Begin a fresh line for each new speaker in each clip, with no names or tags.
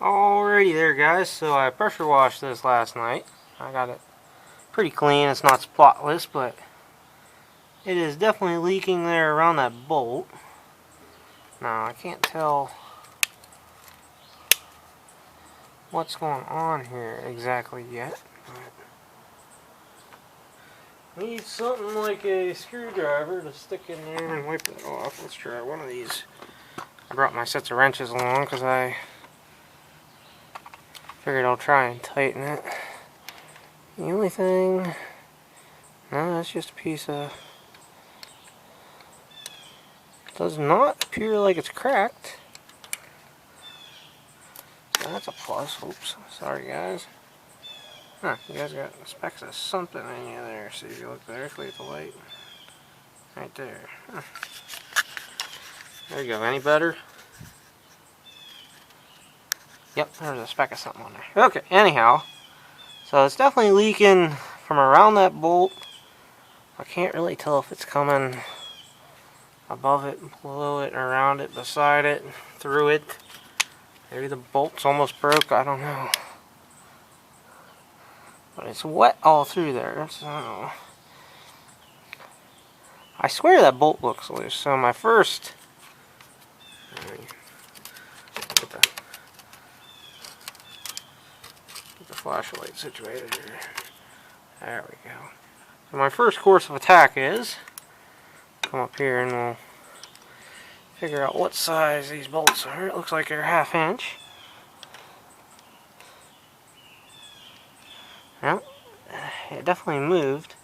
Alrighty there, guys, so I pressure washed this last night. I got it pretty clean. It's not spotless, but it is definitely leaking there around that bolt. Now, I can't tell what's going on here exactly yet. But need something like a screwdriver to stick in there and wipe that off. Let's try one of these. I brought my sets of wrenches along because I figured I'll try and tighten it. The only thing... No, that's just a piece of... Does not appear like it's cracked. So that's a plus. Oops. Sorry, guys. Huh, you guys got specks of something in you there. See if you look directly at the light. Right there. Huh. There you go. Any better? Yep, there's a speck of something on there. Okay, anyhow. So it's definitely leaking from around that bolt. I can't really tell if it's coming above it, below it, around it, beside it, through it. Maybe the bolt's almost broke, I don't know. But it's wet all through there, so... I swear that bolt looks loose, so my first... Get the flashlight situated here. There we go. So my first course of attack is... Come up here and we'll figure out what size these bolts are. It looks like they're 1/2 inch. Yep, it definitely moved.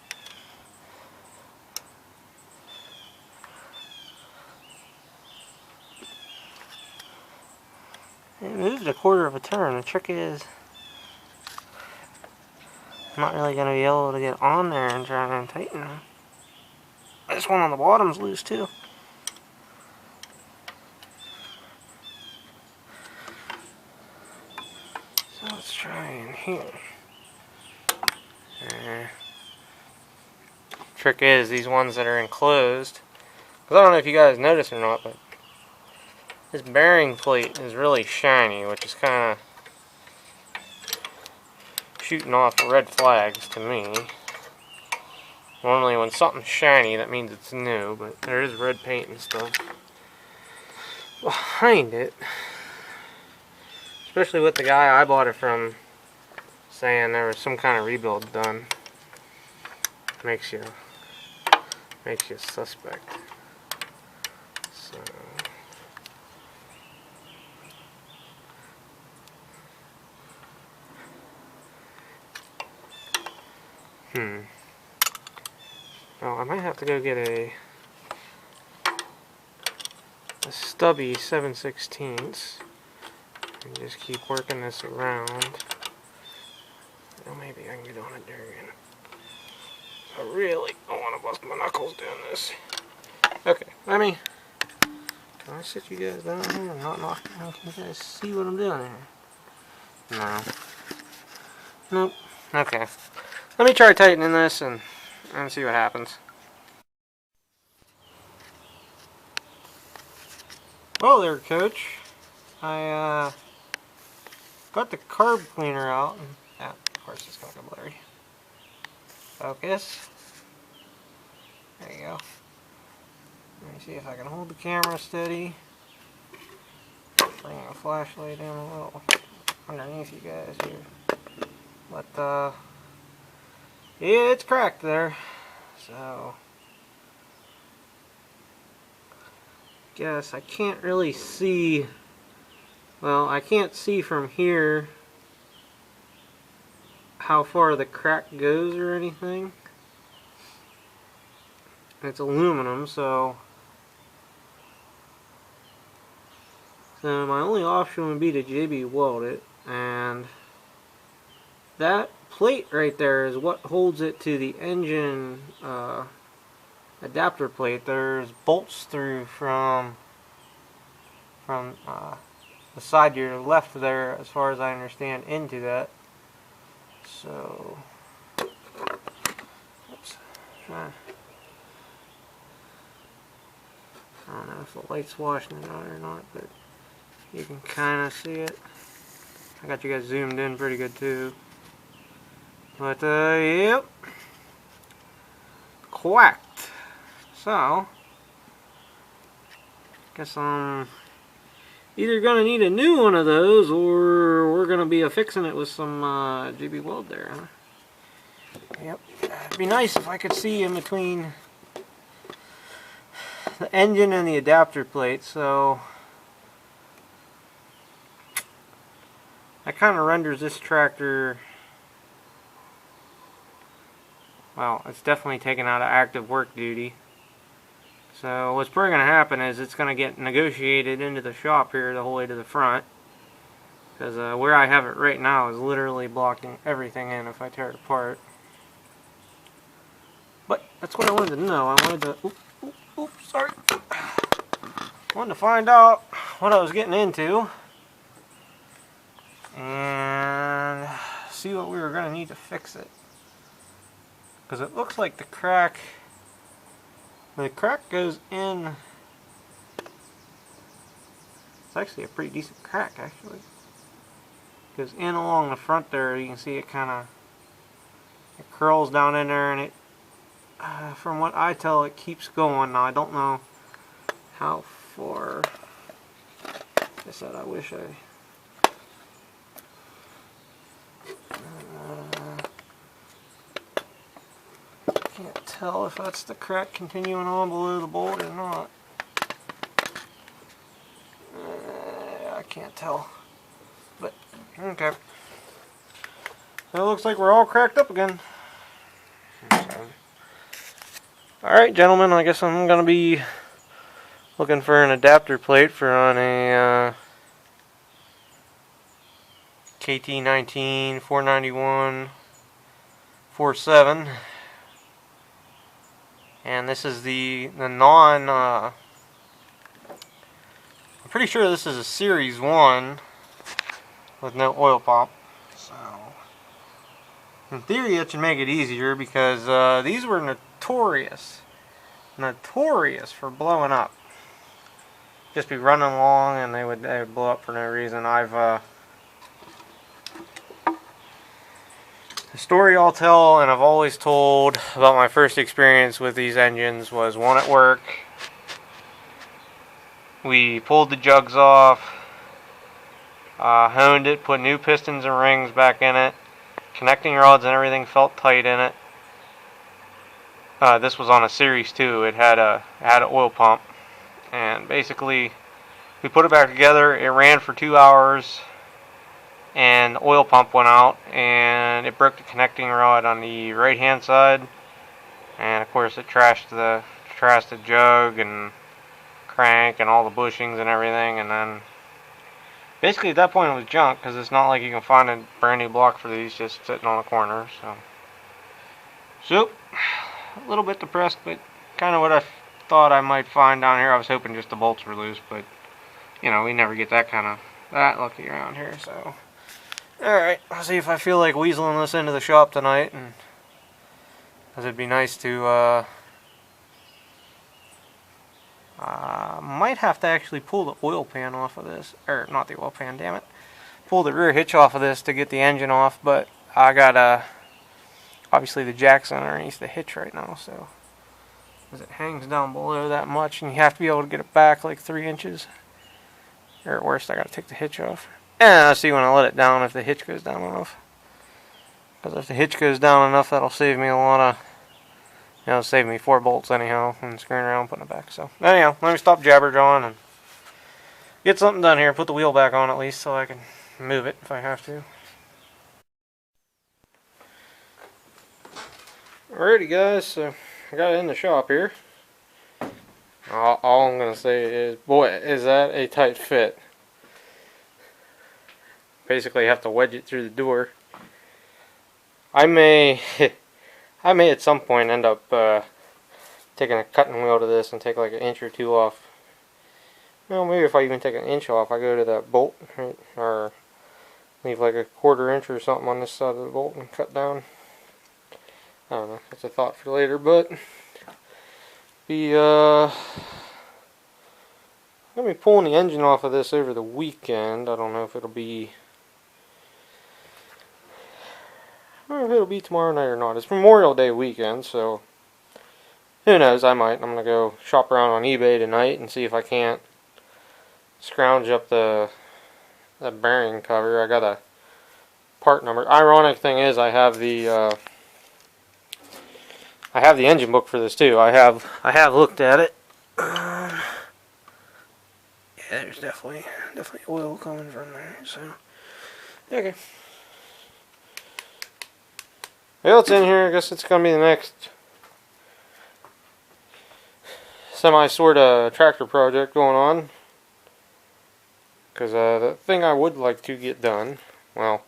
It moved 1/4 of a turn. The trick is, I'm not really going to be able to get on there and try and tighten them. This one on the bottom's loose too. So let's try in here. Trick is, these ones that are enclosed, because I don't know if you guys notice or not, but this bearing plate is really shiny, which is kind of shooting off red flags to me. Normally when something's shiny, that means it's new, but there is red paint and stuff behind it. Especially with the guy I bought it from saying there was some kind of rebuild done. Makes you suspect. So... Well, I might have to go get a stubby 7/16 and just keep working this around. Well, maybe I can get on it there again. I really don't want to bust my knuckles doing this. Okay, can I sit you guys down here and not knock down? Can you guys see what I'm doing here? No. Nope. Okay. Let me try tightening this and see what happens. Well there, Coach. I got the carb cleaner out. And, yeah, of course it's gonna go blurry. Focus. There you go. Let me see if I can hold the camera steady. Bring the flashlight in a little underneath you guys here. But yeah, it's cracked there. So guess I can't really see. Well, I can't see from here how far the crack goes or anything. It's aluminum, so my only option would be to JB weld it, and that plate right there is what holds it to the engine adapter plate. There's bolts through from the side to your left there, as far as I understand, into that. So, oops. I don't know if the light's washing it out or not, but you can kind of see it. I got you guys zoomed in pretty good too. But, yep. Quacked. So, guess I'm either gonna need a new one of those, or we're gonna be fixing it with some GB Weld there, huh? Yep. It'd be nice if I could see in between the engine and the adapter plate, so that kind of renders this tractor, well, it's definitely taken out of active work duty. So what's probably going to happen is it's going to get negotiated into the shop here the whole way to the front, because where I have it right now is literally blocking everything in if I tear it apart. But that's what I wanted to know. I wanted to, sorry. Wanted to find out what I was getting into and see what we were going to need to fix it. Because it looks like the crack goes in. It's actually a pretty decent crack, actually. Goes in along the front there. You can see it kind of, it curls down in there, and it, from what I tell, it keeps going. Now I don't know how far. I said I wish I. Can't tell if that's the crack continuing on below the bolt or not. I can't tell. But, okay. So it looks like we're all cracked up again. Alright, gentlemen, I guess I'm going to be looking for an adapter plate for on a KT19 491 47. And this is the non, I'm pretty sure this is a Series 1 with no oil pump. So, in theory it should make it easier, because these were notorious for blowing up. Just be running along and they would blow up for no reason. The story I'll tell, and I've always told about my first experience with these engines, was one at work. We pulled the jugs off, honed it, put new pistons and rings back in it, connecting rods and everything felt tight in it. This was on a Series 2. It had an oil pump, and basically we put it back together. It ran for 2 hours. And the oil pump went out, and it broke the connecting rod on the right hand side, and of course it trashed the jug and crank and all the bushings and everything. And then basically at that point it was junk, because it's not like you can find a brand new block for these just sitting on a corner. So a little bit depressed, but kind of what I thought I might find down here. I was hoping just the bolts were loose, but you know, we never get that lucky around here. So alright, I'll see if I feel like weaseling this into the shop tonight, and because it'd be nice to, might have to actually pull the oil pan off of this, or not the oil pan, damn it, pull the rear hitch off of this to get the engine off, but I got, obviously the jack's underneath the hitch right now, so, because it hangs down below that much, and you have to be able to get it back like 3 inches, or at worst I gotta take the hitch off. And I'll see when I let it down if the hitch goes down enough. Because if the hitch goes down enough, that'll save me a lot of, save me 4 bolts anyhow, and screwing around putting it back. So, anyhow, let me stop jabberjawing and get something done here. Put the wheel back on at least so I can move it if I have to. Alrighty guys, so I got it in the shop here. All I'm going to say is, boy, is that a tight fit. Basically have to wedge it through the door. I may at some point end up taking a cutting wheel to this and take like an inch or 2 off. Well, maybe if I even take an inch off, I go to that bolt, right, or leave like a 1/4 inch or something on this side of the bolt and cut down. I don't know, that's a thought for later, but gonna be pulling the engine off of this over the weekend. I don't know if it'll be I don't know if it'll be tomorrow night or not. It's Memorial Day weekend, so who knows, I might. I'm going to go shop around on eBay tonight and see if I can't scrounge up the bearing cover. I got a part number. Ironic thing is I have the engine book for this too. I have looked at it. Yeah, there's definitely oil coming from there. So okay. Well, it's in here. I guess it's gonna be the next semi sort of tractor project going on. Because the thing I would like to get done, well,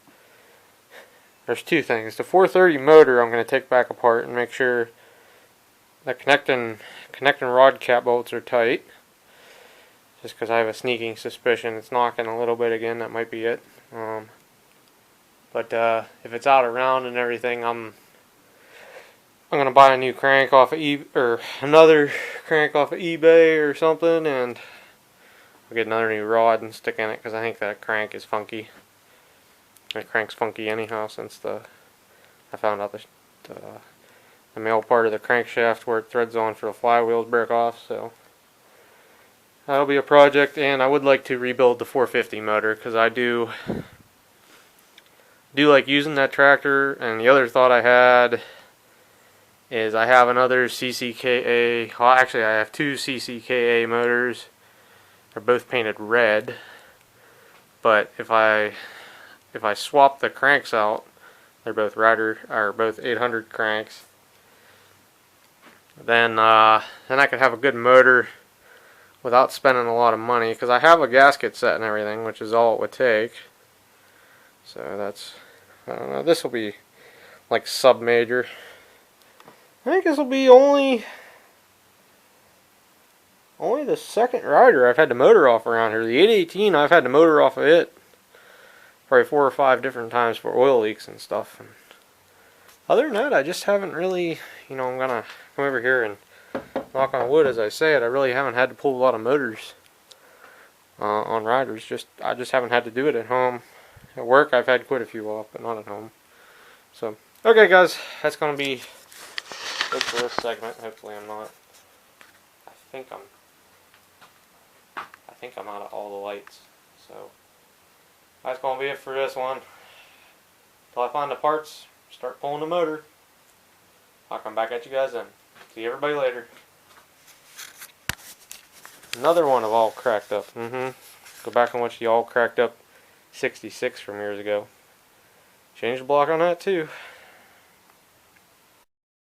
there's two things. The 430 motor I'm going to take back apart and make sure the connecting rod cap bolts are tight. Just because I have a sneaking suspicion it's knocking a little bit again. That might be it. But if it's out around and everything, I'm going to buy a new crank off of another crank off of eBay or something, and I'll get another new rod and stick in it because I think that crank is funky. The crank's funky anyhow since I found out the male part of the crankshaft where it threads on for the flywheels broke off. So that'll be a project, and I would like to rebuild the 450 motor because I do like using that tractor. And the other thought I had is I have another CCKA. Well, actually, I have two CCKA motors. They're both painted red, but if I swap the cranks out, they're both both 800 cranks. Then I could have a good motor without spending a lot of money, because I have a gasket set and everything, which is all it would take. So that's, I don't know, this will be like sub major. I think this will be only the second rider I've had the motor off around here. The 818, I've had the motor off of it probably 4 or 5 different times for oil leaks and stuff. And other than that, I just haven't really, I'm going to come over here and knock on wood as I say it. I really haven't had to pull a lot of motors on riders. I just haven't had to do it at home. At work, I've had quite a few off, but not at home. So, okay guys, that's going to be it for this segment. Hopefully I'm not. I think I'm out of all the lights. So that's going to be it for this one. Until I find the parts, start pulling the motor. I'll come back at you guys then. See everybody later. Another one of all cracked up. Go back and watch the all cracked up 66 from years ago. Change the block on that too.